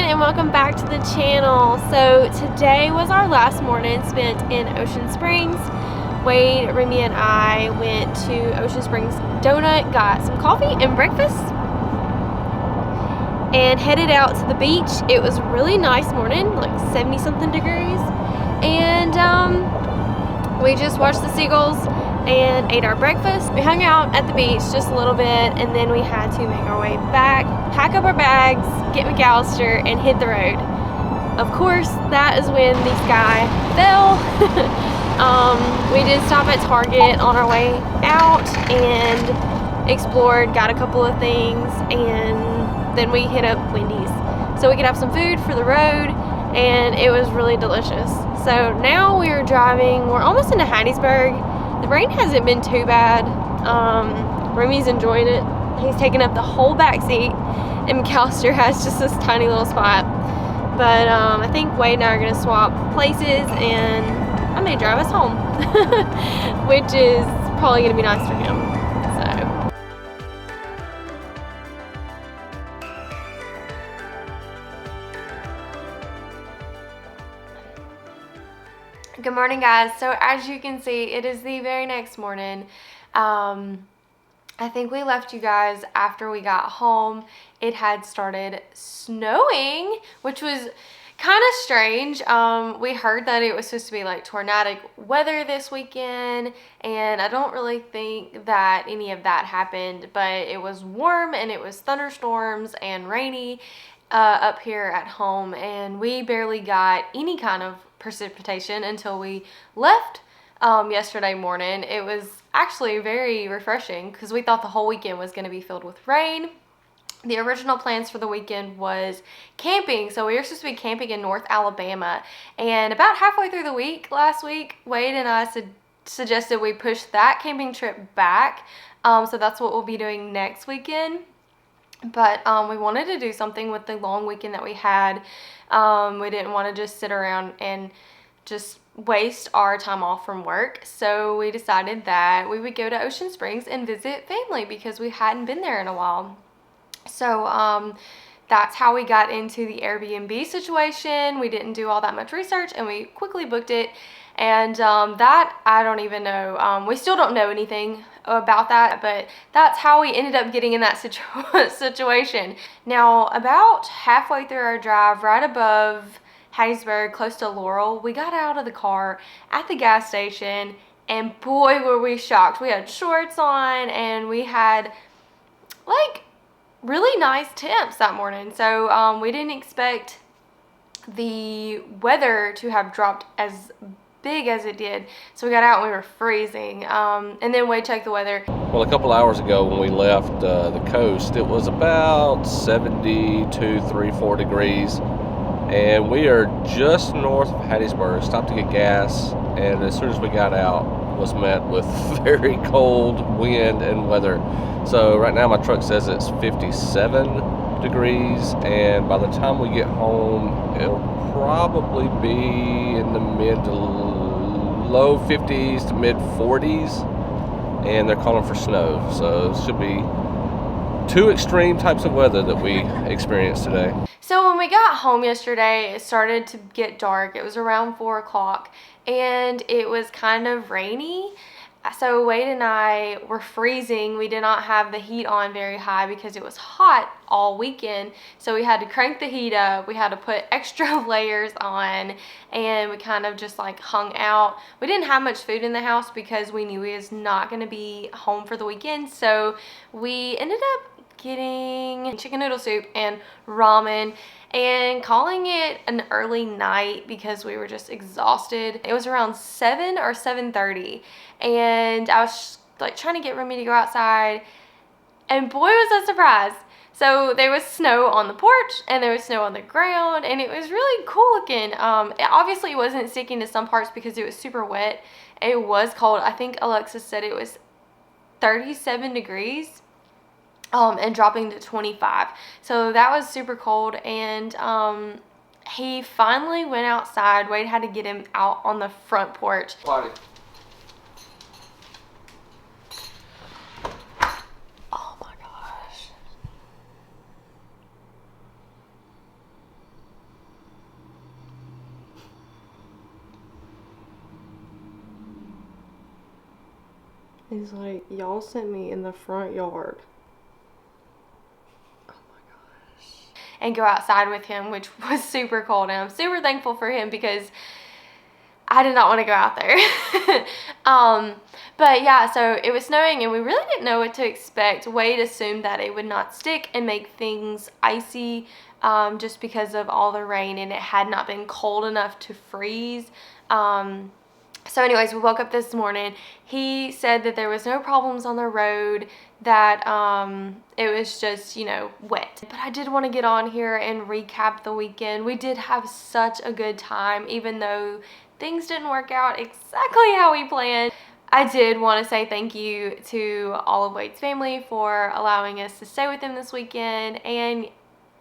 and welcome back to the channel. So today was our last morning spent in Ocean Springs. Wade, Remy, and I went to Ocean Springs Donut, got some coffee and breakfast, and headed out to the beach. It was a really nice morning, like 70 something degrees, and we just watched the seagulls and ate our breakfast. We hung out at the beach just a little bit, and then we had to make our way back, pack up our bags, get McAllister, and hit the road. Of course, that is when the sky fell. We did stop at Target on our way out and explored, got a couple of things, and then we hit up Wendy's so we could have some food for the road, and it was really delicious. So now we're driving, we're almost into Hattiesburg. The rain hasn't been too bad. Remy's enjoying it. He's taking up the whole back seat, and McAllister has just this tiny little spot. But I think Wade and I are going to swap places, and I may drive us home, which is probably going to be nice for him. Good morning, guys. So as you can see, it is the very next morning. I think we left you guys after we got home. It had started snowing, which was kind of strange. We heard that it was supposed to be like tornadic weather this weekend, and I don't really think that any of that happened, but it was warm and it was thunderstorms and rainy up here at home, and we barely got any kind of precipitation until we left yesterday morning. It was actually very refreshing because we thought the whole weekend was going to be filled with rain. The original plans for the weekend was camping, so we were supposed to be camping in North Alabama, and about halfway through the week last week, Wade and I suggested we push that camping trip back, so that's what we'll be doing next weekend. But we wanted to do something with the long weekend that we had. We didn't want to just sit around and just waste our time off from work. So we decided that we would go to Ocean Springs and visit family because we hadn't been there in a while. So that's how we got into the Airbnb situation. We didn't do all that much research, and we quickly booked it. And that, I don't even know. We still don't know anything about that, but that's how we ended up getting in that situation. Now, about halfway through our drive, right above Hattiesburg, close to Laurel, we got out of the car at the gas station, and boy, were we shocked. We had shorts on, and we had, like, really nice temps that morning. So we didn't expect the weather to have dropped as big as it did, so we got out and we were freezing, and then Wade checked the weather. Well, a couple hours ago when we left the coast, it was about 72, 4 degrees, and we are just north of Hattiesburg. Stopped to get gas, and as soon as we got out, was met with very cold wind and weather. So right now my truck says it's 57 degrees, and by the time we get home, it'll probably be in the mid to low 50s to mid 40s, and they're calling for snow. So it should be two extreme types of weather that we experienced today. So when we got home yesterday, it started to get dark. It was around 4 o'clock, and it was kind of rainy. So Wade and I were freezing. We did not have the heat on very high because it was hot all weekend. So we had to crank the heat up. We had to put extra layers on, and we kind of just like hung out. We didn't have much food in the house because we knew we was not going to be home for the weekend. So we ended up getting chicken noodle soup and ramen and calling it an early night because we were just exhausted. It was around 7 or 7:30, and I was like trying to get Remy to go outside, and boy was I surprised. So there was snow on the porch, and there was snow on the ground, and it was really cool looking. Obviously it wasn't sticking to some parts because it was super wet. It was cold. I think Alexis said it was 37 degrees. And dropping to 25. So that was super cold, and he finally went outside. Wade had to get him out on the front porch. Party. Oh my gosh. He's like, y'all sent me in the front yard. Oh my gosh. And go outside with him, which was super cold. And I'm super thankful for him because I did not want to go out there. But yeah, so it was snowing and we really didn't know what to expect. Wade assumed that it would not stick and make things icy just because of all the rain, and it had not been cold enough to freeze. So anyways, we woke up this morning. He said that there was no problems on the road, that it was just, wet. But I did want to get on here and recap the weekend. We did have such a good time, even though things didn't work out exactly how we planned. I did want to say thank you to all of Wade's family for allowing us to stay with them this weekend and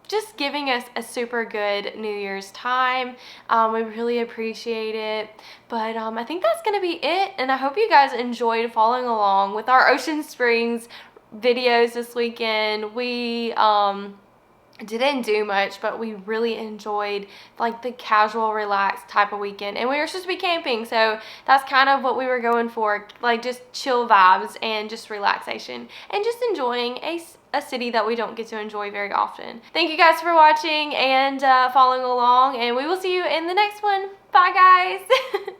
just giving us a super good New Year's time. We really appreciate it. But I think that's going to be it. And I hope you guys enjoyed following along with our Ocean Springs videos this weekend. We didn't do much, but we really enjoyed like the casual, relaxed type of weekend. And we were supposed to be camping, so that's kind of what we were going for, like just chill vibes and just relaxation and just enjoying a city that we don't get to enjoy very often. Thank you guys for watching and following along, and we will see you in the next one. Bye guys.